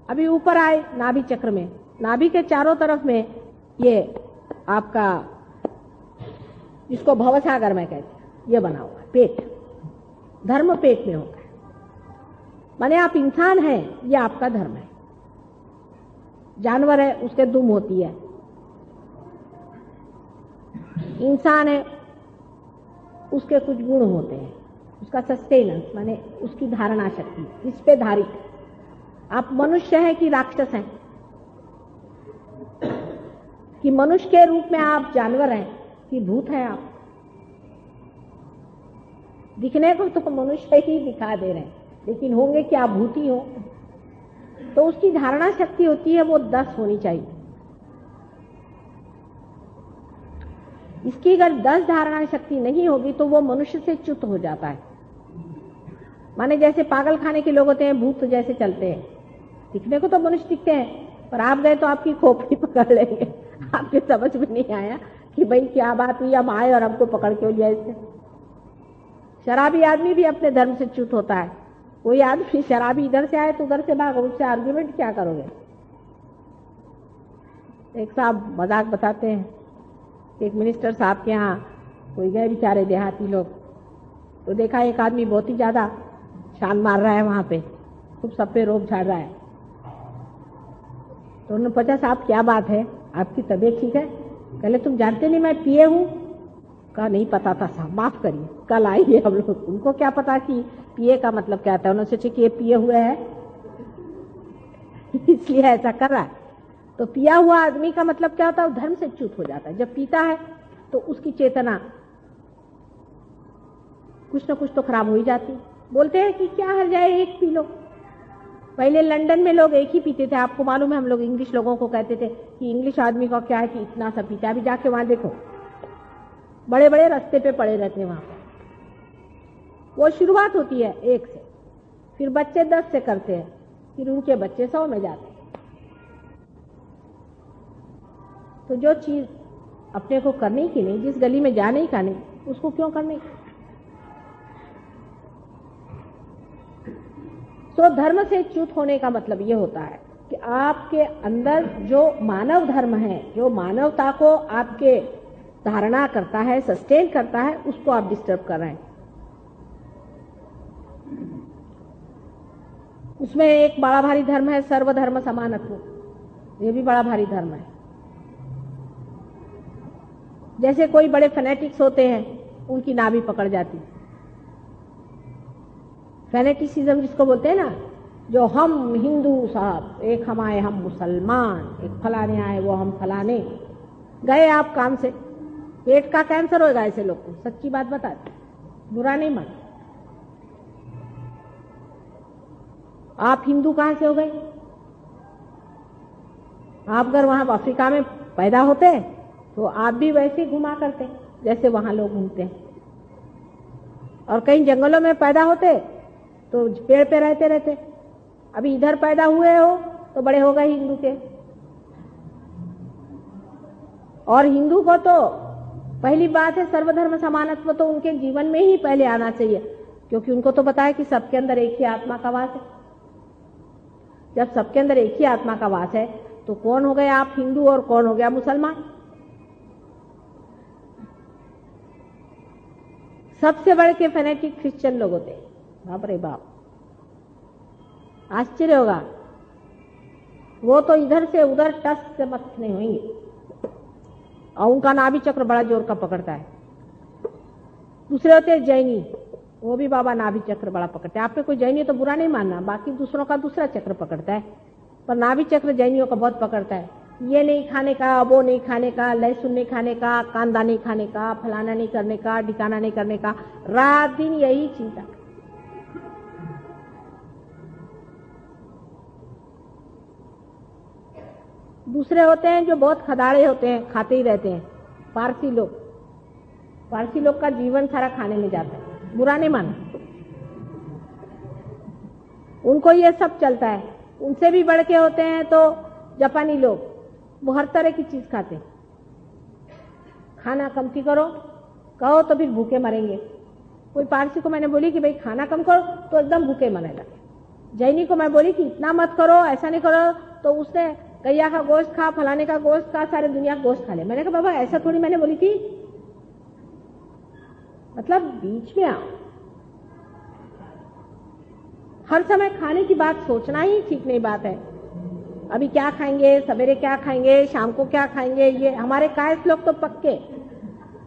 अभी ऊपर आए नाभि चक्र में, नाभि के चारों तरफ में ये आपका, जिसको भवसागर में कहते हैं, ये बना हुआ है पेट, धर्म पेट में होता है। माने आप इंसान हैं, ये आपका धर्म है। जानवर है, उसके दुम होती है। इंसान है, उसके कुछ गुण होते हैं, उसका सस्टेनेंस माने उसकी धारणा शक्ति इस पे धारित है। आप मनुष्य हैं कि राक्षस हैं, कि मनुष्य के रूप में आप जानवर हैं कि भूत हैं आप। दिखने को तो मनुष्य ही दिखा दे रहे हैं, लेकिन होंगे कि आप भूत ही हो। तो उसकी धारणा शक्ति होती है वो 10 होनी चाहिए। इसकी अगर 10 धारणा शक्ति नहीं होगी तो वो मनुष्य से च्युत हो जाता है। माने जैसे पागल खाने के लोग होते हैं, भूत जैसे चलते हैं, दिखने को तो मनुष्य दिखते हैं, पर आप गए तो आपकी खोपड़ी पकड़ लेंगे। आपके समझ में नहीं आया कि भाई क्या बात हुई, हम आए और हमको पकड़ के लिया इससे। शराबी आदमी भी अपने धर्म से च्युत होता है। कोई आदमी शराबी इधर से आए तो उधर से भागो, उससे आर्ग्यूमेंट क्या करोगे। एक साहब मजाक बताते हैं, एक मिनिस्टर साहब के यहाँ कोई गए बेचारे देहाती लोग, तो देखा एक आदमी बहुत ही ज्यादा शान मार रहा है वहां पे, खूब सब पे रोब झाड़ रहा है। तो उन्होंने पूछा, साहब क्या बात है, आपकी तबीयत ठीक है? कहले तुम जानते नहीं मैं पिए हूँ? कहा नहीं पता था साहब, माफ करिए, कल आइए हम लोग। उनको क्या पता कि पिए का मतलब क्या था, उन्होंने सोचा कि ये पिए हुए है इसलिए ऐसा कर रहा है। तो पिया हुआ आदमी का मतलब क्या होता है, वो धर्म से च्युत हो जाता है। जब पीता है तो उसकी चेतना कुछ न कुछ तो खराब हो ही जाती है। बोलते हैं कि क्या हर जाए, एक पी लो। पहले लंदन में लोग एक ही पीते थे। आपको मालूम है, हम लोग इंग्लिश लोगों को कहते थे कि इंग्लिश आदमी का क्या है कि इतना सा पीता है। अभी जाके वहां देखो, बड़े बड़े रास्ते पे पड़े रहते हैं वहां पर। वो शुरुआत होती है 1 से, फिर बच्चे 10 से करते हैं, फिर उनके बच्चे 100 में जाते हैं। तो जो चीज अपने को करने की नहीं, जिस गली में जाने का नहीं, उसको क्यों करने की। तो धर्म से च्युत होने का मतलब ये होता है कि आपके अंदर जो मानव धर्म है, जो मानवता को आपके धारणा करता है, सस्टेन करता है, उसको आप डिस्टर्ब कर रहे हैं। उसमें एक बड़ा भारी धर्म है सर्वधर्म समानत्व। ये भी बड़ा भारी धर्म है। जैसे कोई बड़े फैनेटिक्स होते हैं, उनकी नाभि पकड़ जाती। फैनेटिसिज्म जिसको बोलते हैं ना, जो हम हिंदू साहब, एक हम आए हम मुसलमान, एक फलाने आए वो हम फलाने। गए आप काम से, पेट का कैंसर होगा ऐसे लोग को, सच्ची बात बताते, बुरा नहीं मान। आप हिंदू कहां से हो गए? आप अगर वहां अफ्रीका में पैदा होते तो आप भी वैसे घुमा करते जैसे वहां लोग घूमते हैं। और कहीं जंगलों में पैदा होते तो पेड़ पे रहते रहते। अभी इधर पैदा हुए हो तो बड़े हो गए हिंदू के। और हिंदू को तो पहली बात है सर्वधर्म समानत्व, तो उनके जीवन में ही पहले आना चाहिए, क्योंकि उनको तो पता है कि सबके अंदर एक ही आत्मा का वास है। जब सबके अंदर एक ही आत्मा का वास है तो कौन हो गए आप हिंदू और कौन हो गया मुसलमान। सबसे बड़े के फैनेटिक क्रिश्चियन लोग होते हैं, बाप रे बाप, आश्चर्य होगा। वो तो इधर से उधर टस से मत नहीं होंगे, और उनका नाभि चक्र बड़ा जोर का पकड़ता है। दूसरे होते हैं जैनी, वो भी बाबा नाभि चक्र बड़ा पकड़ते हैं। आप पे कोई जैनी तो बुरा नहीं मानना, बाकी दूसरों का दूसरा चक्र पकड़ता है, पर नाभि चक्र जैनियों का बहुत पकड़ता है। ये नहीं खाने का, वो नहीं खाने का, लहसुन नहीं खाने का, कांदा नहीं खाने का, फलाना नहीं करने का, ठिकाना नहीं करने का, रात दिन यही चिंता। दूसरे होते हैं जो बहुत खदाड़े होते हैं, खाते ही रहते हैं, पारसी लोग। पारसी लोग का जीवन सारा खाने में जाता है, बुरा नहीं माना, उनको ये सब चलता है। उनसे भी बढ़ के होते हैं तो जापानी लोग, वो हर तरह की चीज खाते हैं। खाना कम करो कहो तो फिर भूखे मरेंगे। कोई पारसी को मैंने बोली कि भाई खाना कम करो तो एकदम भूखे मरने लगे, जैनी को मैं बोली कि इतना मत करो, ऐसा नहीं करो, तो उसने गैया का गोश्त खा, फलाने का गोश्त खा, सारे दुनिया का गोश्त खा ले। मैंने कहा बाबा ऐसा थोड़ी मैंने बोली थी, मतलब बीच में आओ। हर समय खाने की बात सोचना ही ठीक नहीं बात है। अभी क्या खाएंगे, सवेरे क्या खाएंगे, शाम को क्या खाएंगे, ये हमारे कायस लोग तो पक्के,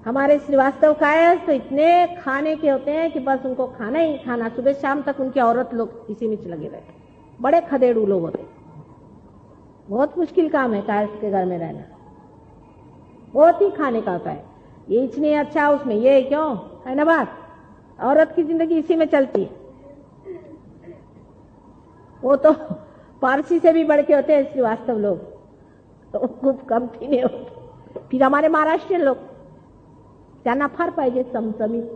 हमारे श्रीवास्तव कायस तो इतने खाने के होते हैं कि बस उनको खाना ही खाना, सुबह शाम तक उनकी औरत लोग इसी में लगे रहते, बड़े खदेड़ू लोग होते। बहुत मुश्किल काम है कायस के घर में रहना, बहुत ही खाने का होता है। ये इतनी अच्छा उसमें ये क्यों है ना बात, औरत की जिंदगी इसी में चलती है। वो तो पारसी से भी बढ़ के होते हैं श्रीवास्तव लोग, तो खूप कम थी नहीं होते। फिर हमारे महाराष्ट्रीयन लोग त्यांना फार पाहिजे चमचमीत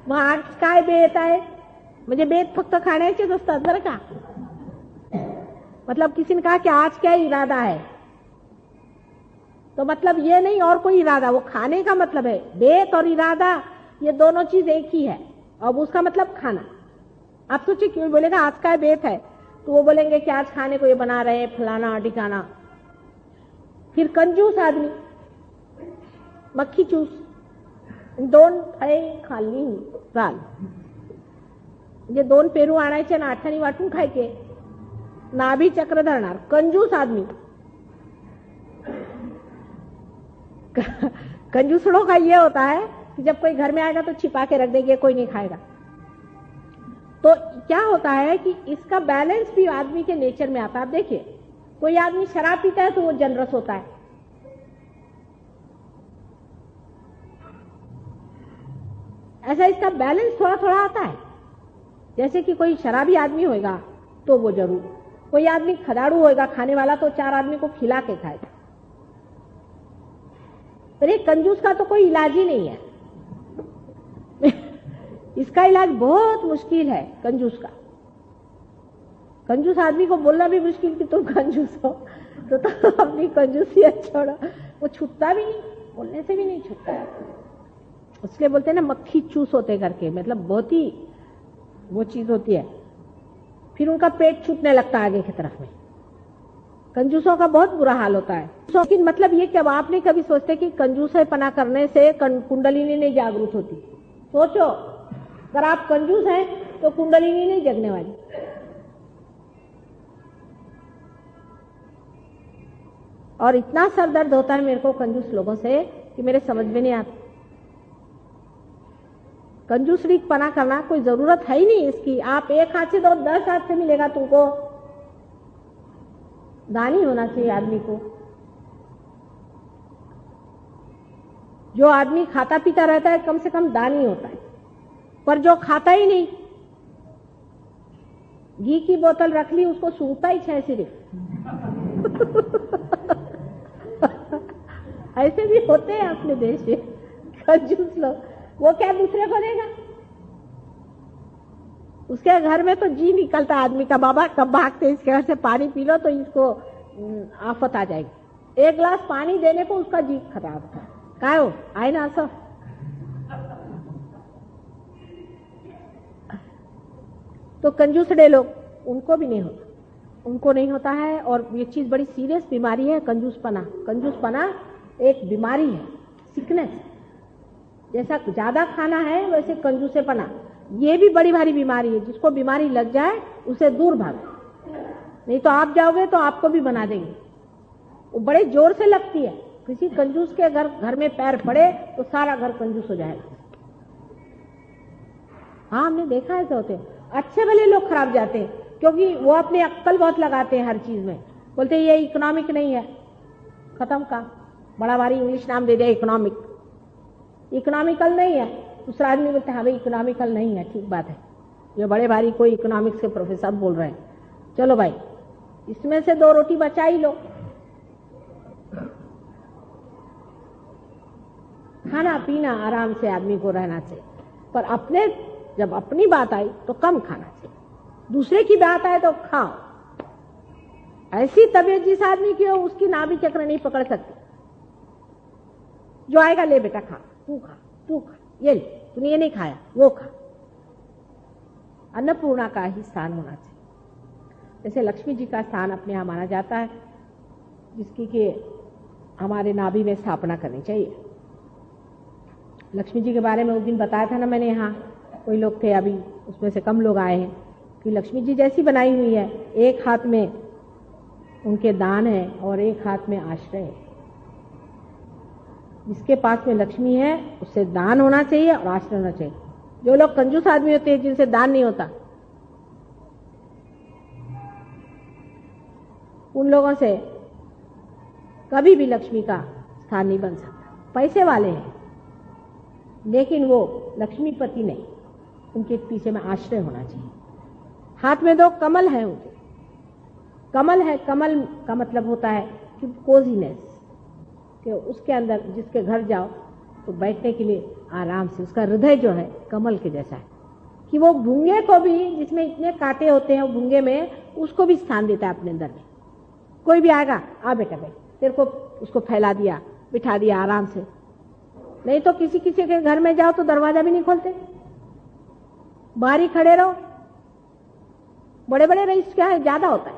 मग आज काय बेत आहे, म्हणजे बेत फक्त खाण्याचेच असतात बरं का। मतलब किसी ने कहा कि आज क्या इरादा है, तो मतलब ये नहीं और कोई इरादा, वो खाने का मतलब है। बेत और इरादा ये दोनों चीज एक ही है, अब उसका मतलब खाना। आप सोचिए क्यों बोलेगा आज का बेत है, तो वो बोलेंगे कि आज खाने को ये बना रहे हैं फलाना ठिकाना। फिर कंजूस आदमी, मक्खी चूस, दोन फळे खाल्ली चाल, म्हणजे दोन पेरू आणायचे ना आठानी वाटून खायचे, नाभी चक्र धरणार कंजूस आदमी। कंजूसड़ों का ये होता है कि जब कोई घर में आएगा तो छिपा के रख देंगे, कोई नहीं खाएगा। तो क्या होता है कि इसका बैलेंस भी आदमी के नेचर में आता है। आप देखिए कोई आदमी शराब पीता है तो वो जनरस होता है, ऐसा इसका बैलेंस थोड़ा थोड़ा आता है। जैसे कि कोई शराबी आदमी होगा तो वो जरूर, कोई आदमी खदाड़ू होगा खाने वाला तो चार आदमी को खिला के खाएगा। पर ये कंजूस का तो कोई इलाज ही नहीं है इसका इलाज बहुत मुश्किल है कंजूस का। कंजूस आदमी को बोलना भी मुश्किल कि तुम कंजूस हो, तो अपनी कंजूसियत छोड़ो। वो छूटता भी नहीं, बोलने से भी नहीं छूटता है। इसलिए बोलते हैं ना मक्खी चूस होते करके, मतलब बहुत ही वो चीज होती है। फिर उनका पेट छूटने लगता है आगे की तरफ में। कंजूसों का बहुत बुरा हाल होता है। लेकिन मतलब ये कि अब आप नहीं कभी सोचते कि कंजूसपना करने से कुंडलिनी नहीं जागृत होती। सोचो अगर आप कंजूस हैं तो कुंडलिनी नहीं जगने वाली। और इतना सर दर्द होता है मेरे को कंजूस लोगों से कि मेरे समझ में नहीं आता। कंजूसरी पना करना कोई जरूरत है ही नहीं इसकी। आप एक हाथ से दो 10 हाथ से मिलेगा तुमको। दानी होना चाहिए आदमी को। जो आदमी खाता पीता रहता है कम से कम दानी होता है, पर जो खाता ही नहीं, घी की बोतल रख ली उसको सूंघता ही है सिर्फ ऐसे भी होते हैं अपने देश में कंजूस लोग। वो क्या दूसरे को देगा, उसके घर में तो जी निकलता आदमी का, बाबा कब भागते इसके घर से पानी पी लो तो इसको आफत आ जाएगी। एक गिलास पानी देने को उसका जी खराब था। काय हो आहे ना असं। तो कंजूसड़े लोग उनको भी नहीं होता, उनको नहीं होता है। और ये चीज बड़ी सीरियस बीमारी है कंजूसपना। कंजूसपना एक बीमारी है, सिकनेस। जैसा ज्यादा खाना है वैसे कंजूसेपना ये भी बड़ी भारी बीमारी है। जिसको बीमारी लग जाए उसे दूर भागो, नहीं तो आप जाओगे तो आपको भी बना देंगे। वो बड़े जोर से लगती है। किसी कंजूस के घर में पैर पड़े तो सारा घर कंजूस हो जाएगा। हाँ हमने देखा ऐसे होते हैं। अच्छे भले लोग खराब जाते हैं क्योंकि वो अपनी अक्कल बहुत लगाते हैं हर चीज में। बोलते हैं ये इकोनॉमिक नहीं है, खत्म का बड़ा भारी इंग्लिश नाम दे दिया इकोनॉमिक। इकोनॉमिकल नहीं है। दूसरा आदमी बोलते हैं हाँ भाई इकोनॉमिकल नहीं है, ठीक बात है। ये बड़े भारी कोई इकोनॉमिक्स के प्रोफेसर बोल रहे हैं, चलो भाई इसमें से 2 रोटी बचा ही लो। खाना पीना आराम से आदमी को रहना चाहिए, पर अपने जब अपनी बात आई तो कम खाना चाहिए। दूसरे की बात आए तो खाओ। ऐसी तबीयत जिस आदमी की हो उसकी नाभि चक्र नहीं पकड़ सकती। जो आएगा ले बेटा खा, तू खा, तू खा, ये ले। तूने ये नहीं खाया, वो खा। अन्नपूर्णा का ही स्थान होना चाहिए। जैसे लक्ष्मी जी का स्थान अपने यहाँ माना जाता है, जिसकी कि हमारे नाभि में स्थापना करनी चाहिए। लक्ष्मी जी के बारे में उस दिन बताया था ना मैंने, यहाँ कोई लोग थे, अभी उसमें से कम लोग आए हैं, कि लक्ष्मी जी जैसी बनाई हुई है, एक हाथ में उनके दान है और एक हाथ में आश्रय है। जिसके पास में लक्ष्मी है उससे दान होना चाहिए और आश्रय होना चाहिए। जो लोग कंजूस आदमी होते हैं, जिनसे दान नहीं होता, उन लोगों से कभी भी लक्ष्मी का स्थान नहीं बन सकता। पैसे वाले हैं लेकिन वो लक्ष्मीपति नहीं, उनके पीछे में आश्रय होना चाहिए। हाथ में 2 कमल है उनके। कमल है, कमल का मतलब होता है कि कोजीनेस, कि उसके अंदर जिसके घर जाओ तो बैठने के लिए आराम से, उसका हृदय जो है कमल के जैसा है, कि वो भूंगे को भी, जिसमें इतने कांटे होते हैं वो भूंगे में, उसको भी स्थान देता है अपने अंदर में। कोई भी आएगा, आ बेटा बैठ, तेरे को उसको फैला दिया, बिठा दिया आराम से। नहीं तो किसी किसी के घर में जाओ तो दरवाजा भी नहीं खोलते, बाहर ही खड़े रहो। बड़े बड़े रईस क्या है, ज्यादा होता है,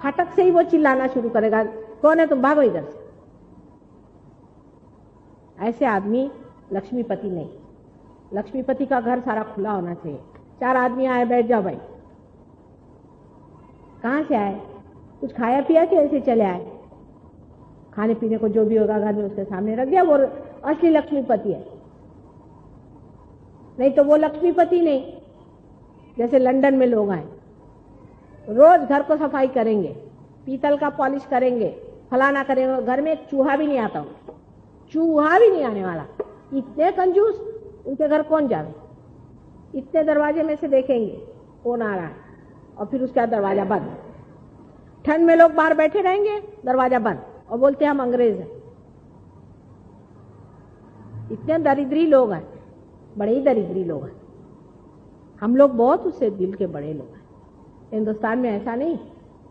फाटक से ही वो चिल्लाना शुरू करेगा, कौन है तुम, भागो इधर से। ऐसे आदमी लक्ष्मीपति नहीं। लक्ष्मीपति का घर सारा खुला होना चाहिए। 4 आदमी आए, बैठ जाओ भाई। कहाँ से आए, कुछ खाया पिया कि ऐसे चले आए? खाने पीने को जो भी होगा घर में उसके सामने रख दिया, वो असली लक्ष्मीपति है। नहीं तो वो लक्ष्मीपति नहीं। जैसे लंदन में लोग आए, रोज घर को सफाई करेंगे, पीतल का पॉलिश करेंगे, फलाना करेंगे, घर में एक चूहा भी नहीं आता, चूहा भी नहीं आने वाला। इतने कंजूस, उनके घर कौन जावे? इतने दरवाजे में से देखेंगे कौन आ रहा है, और फिर उसका दरवाजा बंद। ठंड में लोग बाहर बैठे रहेंगे, दरवाजा बंद, और बोलते हैं हम अंग्रेज हैं। इतने दरिद्री लोग हैं, बड़े ही दरिद्री लोग हैं। हम लोग बहुत उससे दिल के बड़े लोग हैं। हिंदुस्तान में ऐसा नहीं,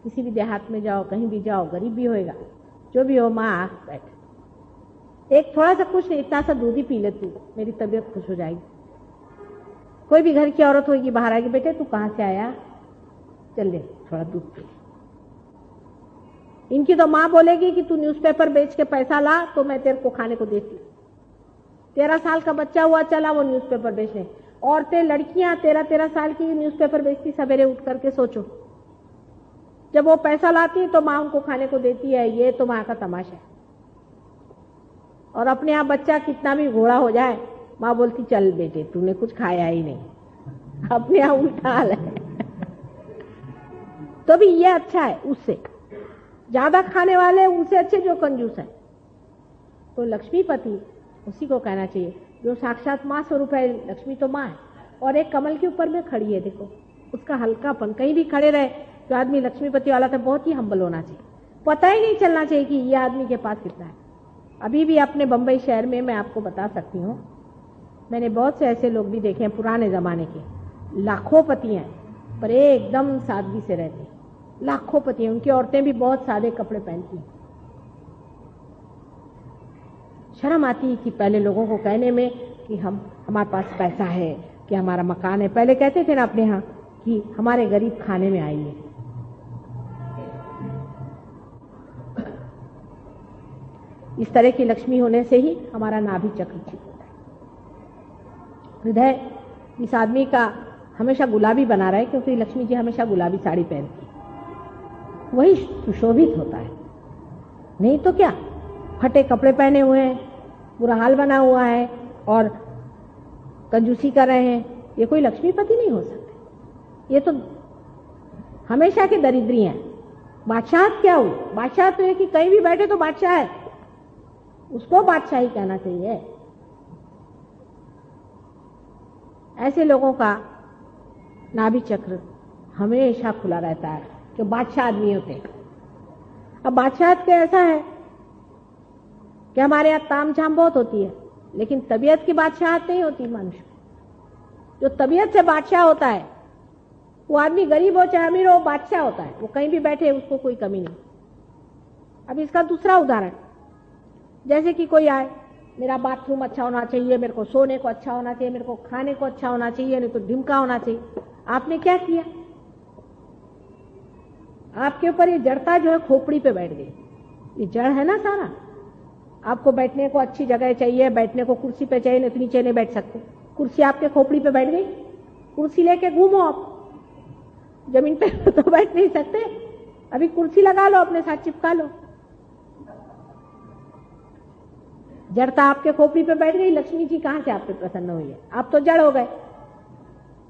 किसी भी देहात में जाओ, कहीं भी जाओ, गरीब भी होएगा, जो भी हो, माँ बैठ, एक थोड़ा सा कुछ नहीं, इतना सा दूध ही पी ले तू, मेरी तबीयत खुश हो जाएगी। कोई भी घर की औरत होगी, बाहर आएगी, बेटे तू कहाँ से आया, चल ले थोड़ा दूध पी। इनकी तो माँ बोलेगी कि तू न्यूज़पेपर बेच के पैसा ला तो मैं तेरे को खाने को देती। 13 साल का बच्चा हुआ, चला वो न्यूज़पेपर बेचने। औरतें, लड़कियां 13-13 साल की न्यूज़पेपर बेचती, सवेरे उठ करके सोचो। जब वो पैसा लाती तो माँ उनको खाने को देती है। ये तो माँ का तमाशा है। और अपने यहाँ बच्चा कितना भी घोड़ा हो जाए, माँ बोलती चल बेटे तूने कुछ खाया ही नहीं। अपने यहाँ उल्टा हाल है। तो भी ये अच्छा है, उससे ज्यादा खाने वाले उनसे अच्छे जो कंजूस है। तो लक्ष्मीपति उसी को कहना चाहिए जो साक्षात माँ स्वरूप है। लक्ष्मी तो माँ है और एक कमल के ऊपर में खड़ी है। देखो उसका हल्कापन, कहीं भी खड़े रहे जो आदमी लक्ष्मीपति वाला था, बहुत ही हम्बल होना चाहिए। पता ही नहीं चलना चाहिए कि ये आदमी के पास कितना है। अभी भी अपने बंबई शहर में मैं आपको बता सकती हूँ, मैंने बहुत से ऐसे लोग भी देखे हैं पुराने जमाने के, लाखोंपति हैं पर एकदम सादगी से रहते हैं। लाखोंपति हैं, उनकी औरतें भी बहुत सादे कपड़े पहनती हैं। शर्म आती है कि पहले लोगों को कहने में कि हमारे पास पैसा है, कि हमारा मकान है। पहले कहते थे ना अपने यहाँ कि हमारे गरीब खाने में आइए। इस तरह की लक्ष्मी होने से ही हमारा नाभि चक्र ठीक होता है। हृदय इस आदमी का हमेशा गुलाबी बना रहा है, क्योंकि लक्ष्मी जी हमेशा गुलाबी साड़ी पहनती है, वही सुशोभित होता है। नहीं तो क्या, फटे कपड़े पहने हुए हैं, बुरा हाल बना हुआ है और कंजूसी कर रहे हैं, ये कोई लक्ष्मीपति नहीं हो सकते। ये तो हमेशा के दरिद्री हैं। बादशाह क्या हुई? बादशाह तो है कि कहीं भी बैठे तो बादशाह है, उसको बादशाह ही कहना चाहिए। ऐसे लोगों का नाभि चक्र हमेशा खुला रहता है जो बादशाह आदमी होते हैं। अब बादशाह के ऐसा है कि हमारे यहाँ ताम झाम बहुत होती है, लेकिन तबीयत की बादशाहत नहीं होती। मनुष्य जो तबीयत से बादशाह होता है, वो आदमी गरीब हो चाहे अमीर हो, बादशाह होता है। वो कहीं भी बैठे उसको कोई कमी नहीं। अब इसका दूसरा उदाहरण, जैसे कि कोई आए, मेरा बाथरूम अच्छा होना चाहिए, मेरे को सोने को अच्छा होना चाहिए, मेरे को खाने को अच्छा होना चाहिए, नहीं तो ढिमका होना चाहिए। आपने क्या किया? आपके ऊपर ये जड़ता जो है खोपड़ी पे बैठ गई। ये जड़ है ना सारा। आपको बैठने को अच्छी जगह चाहिए, बैठने को कुर्सी पे चाहिए, नहीं तो नीचे नहीं बैठ सकते। कुर्सी आपके खोपड़ी पे बैठ गई, कुर्सी लेके घूमो आप, जमीन पे तो बैठ नहीं सकते। अभी कुर्सी लगा लो, अपने साथ चिपका लो। जड़ता आपके खोपड़ी पे बैठ गई। लक्ष्मी जी कहां से आप पे प्रसन्न हुई है? आप तो जड़ हो गए।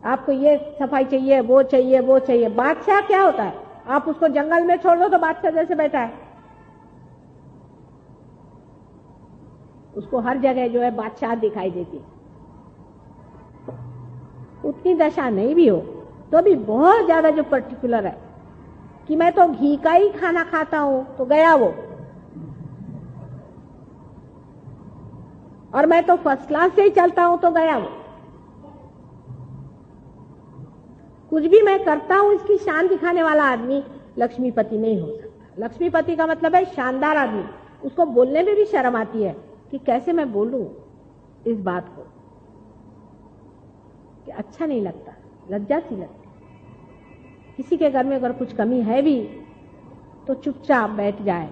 आपको ये सफाई चाहिए, वो चाहिए, वो चाहिए। बादशाह क्या होता है? आप उसको जंगल में छोड़ दो तो बादशाह जैसे बैठा है। उसको हर जगह जो है बादशाह दिखाई देती। उतनी दशा नहीं भी हो तो भी बहुत ज्यादा जो पर्टिकुलर है कि मैं तो घी का ही खाना खाता हूं, तो गया वो। और मैं तो फर्स्ट क्लास से ही चलता हूं, तो गया वो। कुछ भी मैं करता हूं इसकी शान दिखाने वाला आदमी लक्ष्मीपति नहीं हो सकता। लक्ष्मीपति का मतलब है शानदार आदमी। उसको बोलने में भी शर्म आती है कि कैसे मैं बोलूं इस बात को, कि अच्छा नहीं लगता, लज्जा सी लगती। किसी के घर में अगर कुछ कमी है भी तो चुपचाप बैठ जाए,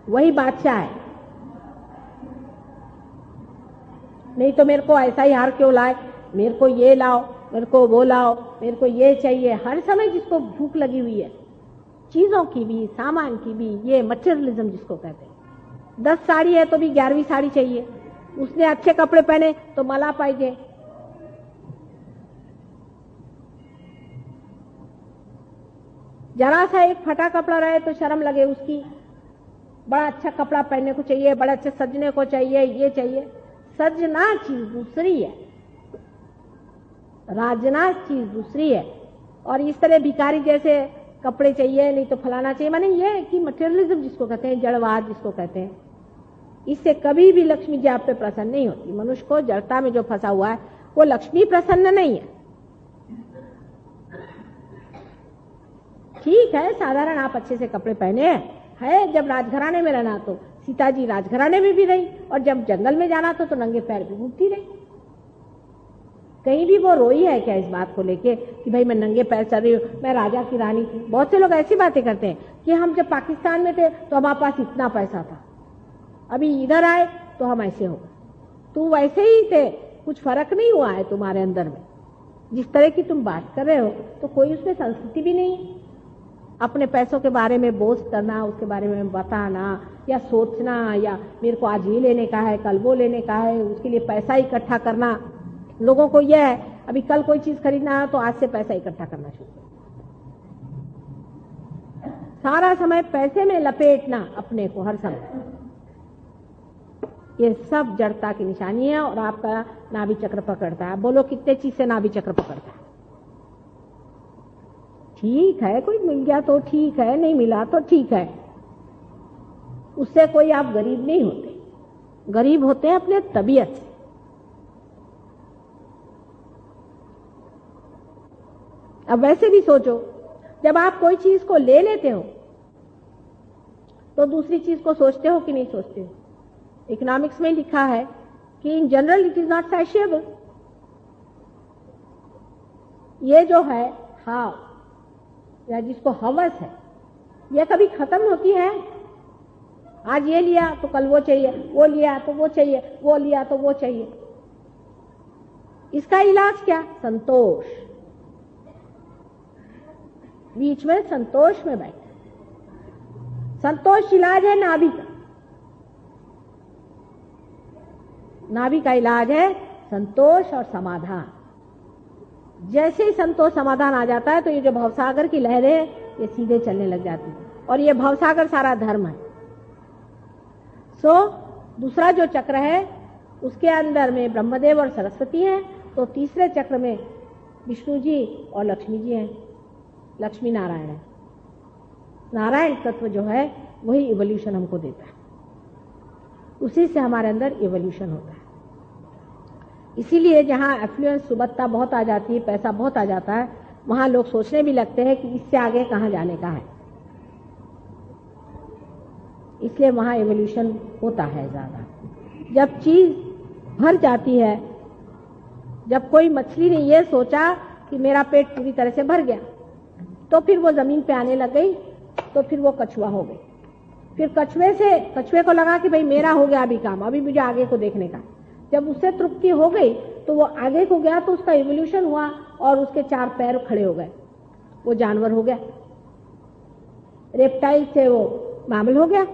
वही बादशाह है। नहीं तो मेरे को ऐसा ही हार क्यों लाए, मेरे को ये लाओ, मेरे को वो लाओ, मेरे को ये चाहिए। हर समय जिसको भूख लगी हुई है, चीजों की भी, सामान की भी, ये मटेरियलिज्म जिसको कहते हैं। 10 साड़ी है तो भी 11वीं साड़ी चाहिए। उसने अच्छे कपड़े पहने तो मला पाइजे। जरा सा एक फटा कपड़ा रहे तो शर्म लगे उसकी। बड़ा अच्छा कपड़ा पहनने को चाहिए, बड़ा अच्छे सजने को चाहिए, ये चाहिए। सजना चीज दूसरी है, राजना चीज दूसरी है। और इस तरह भिखारी जैसे कपड़े चाहिए, नहीं तो फलाना चाहिए, माने ये कि मटेरियलिज्म जिसको कहते हैं, जड़वाद जिसको कहते हैं, इससे कभी भी लक्ष्मी जी आप पे प्रसन्न नहीं होती। मनुष्य को जड़ता में जो फंसा हुआ है वो लक्ष्मी प्रसन्न नहीं है। ठीक है, साधारण आप अच्छे से कपड़े पहने है। जब राजघराने में रहना तो सीता जी राजघराने में भी रही, और जब जंगल में जाना तो नंगे पैर भी घूमती रही। कहीं भी वो रोई है क्या इस बात को लेके कि भाई मैं नंगे पैर चल रही हूँ, मैं राजा की रानी थी? बहुत से लोग ऐसी बातें करते हैं कि हम जब पाकिस्तान में थे तो हमारे पास इतना पैसा था, अभी इधर आए तो हम ऐसे हो गए। तो वैसे ही थे, कुछ फर्क नहीं हुआ है तुम्हारे अंदर में। जिस तरह की तुम बात कर रहे हो तो कोई उसमें संस्कृति भी नहीं है। अपने पैसों के बारे में बोस्ट करना, उसके बारे में बताना या सोचना, या मेरे को आज ये लेने का है, कल वो लेने का है, उसके लिए पैसा इकट्ठा करना। लोगों को यह है अभी कल कोई चीज खरीदना है तो आज से पैसा इकट्ठा करना शुरू करो। सारा समय पैसे में लपेटना अपने को हर समय, ये सब जड़ता की निशानी है। और आपका नाभि चक्र पकड़ता है। बोलो कितने चीज से नाभि चक्र पकड़ता है? ठीक है, कोई मिल गया तो ठीक है, नहीं मिला तो ठीक है, उससे कोई आप गरीब नहीं होते। गरीब होते हैं अपने तबीयत से। अब वैसे भी सोचो, जब आप कोई चीज को ले लेते हो तो दूसरी चीज को सोचते हो कि नहीं सोचते हो? इकोनॉमिक्स में लिखा है कि in general it is not satiable. ये जो है हाव या जिसको हवस है, ये कभी खत्म होती है? आज ये लिया तो कल वो चाहिए, वो लिया तो वो चाहिए, वो लिया तो वो चाहिए। इसका इलाज क्या? संतोष। बीच में संतोष में बैठे। संतोष इलाज है नाभि का। नाभि का इलाज है संतोष और समाधान। जैसे ही संतोष समाधान आ जाता है तो ये जो भवसागर की लहरें ये सीधे चलने लग जाती है। और ये भवसागर सारा धर्म है। दूसरा जो चक्र है उसके अंदर में ब्रह्मदेव और सरस्वती हैं, तो तीसरे चक्र में विष्णु जी और लक्ष्मी जी हैं। लक्ष्मी नारायण है। नारायण तत्व जो है वही इवोल्यूशन हमको देता है, उसी से हमारे अंदर इवोल्यूशन होता है। इसीलिए जहाँ एफ्लुएंस सुबत्ता बहुत आ जाती है, पैसा बहुत आ जाता है, वहां लोग सोचने भी लगते हैं कि इससे आगे कहाँ जाने का है। इसलिए वहां इवोल्यूशन होता है ज्यादा। जब चीज भर जाती है, जब कोई मछली ने ये सोचा कि मेरा पेट पूरी तरह से भर गया, तो फिर वो जमीन पे आने लग गई, तो फिर वो कछुआ हो गई। फिर कछुए को लगा कि भाई मेरा हो गया अभी काम, अभी मुझे आगे को देखने का। जब उससे तृप्ति हो गई तो वो आगे को गया, तो उसका इवोल्यूशन हुआ और उसके 4 पैर खड़े हो गए, वो जानवर हो गया। रेप्टाइल से वो मैमल हो गया।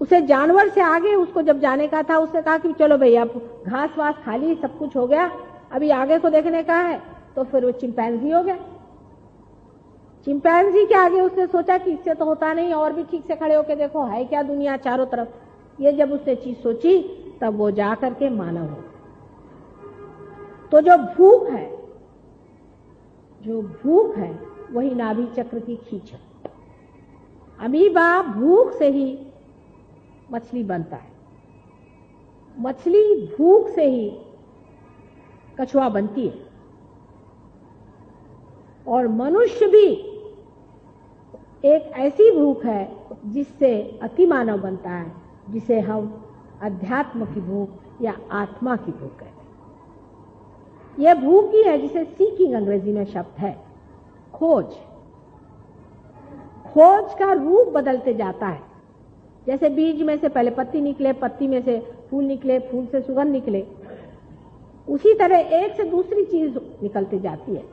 उसे जानवर से आगे उसको जब जाने का था, उसने कहा कि चलो भैया अब घास वास खा ली, सब कुछ हो गया, अभी आगे को देखने का है, तो फिर वो चिंपैंजी हो गया। चिंपैंजी के आगे उसने सोचा कि इससे तो होता नहीं, और भी ठीक से खड़े होके देखो है क्या दुनिया चारों तरफ। ये जब उसने चीज सोची तब वो जा करके मानव हो। तो जो भूख है वही नाभि चक्र की खींच है। अमीबा भूख से ही मछली बनता है, मछली भूख से ही कछुआ बनती है, और मनुष्य भी एक ऐसी भूख है जिससे अति मानव बनता है, जिसे हम अध्यात्म की भूख या आत्मा की भूख कहते हैं। यह भूख ही है जिसे सीकिंग अंग्रेजी में शब्द है, खोज का रूप बदलते जाता है। जैसे बीज में से पहले पत्ती निकले, पत्ती में से फूल निकले, फूल से सुगंध निकले, उसी तरह एक से दूसरी चीज निकलती जाती है।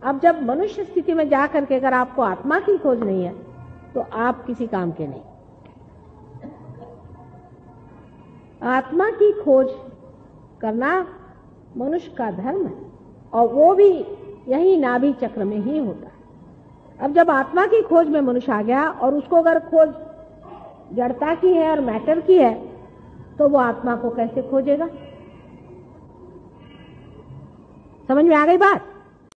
अब जब मनुष्य स्थिति में जाकर के अगर आपको आत्मा की खोज नहीं है तो आप किसी काम के नहीं। आत्मा की खोज करना मनुष्य का धर्म है, और वो भी यही नाभि चक्र में ही होता है। अब जब आत्मा की खोज में मनुष्य आ गया, और उसको अगर खोज जड़ता की है और मैटर की है, तो वो आत्मा को कैसे खोजेगा? समझ में आ गई बात?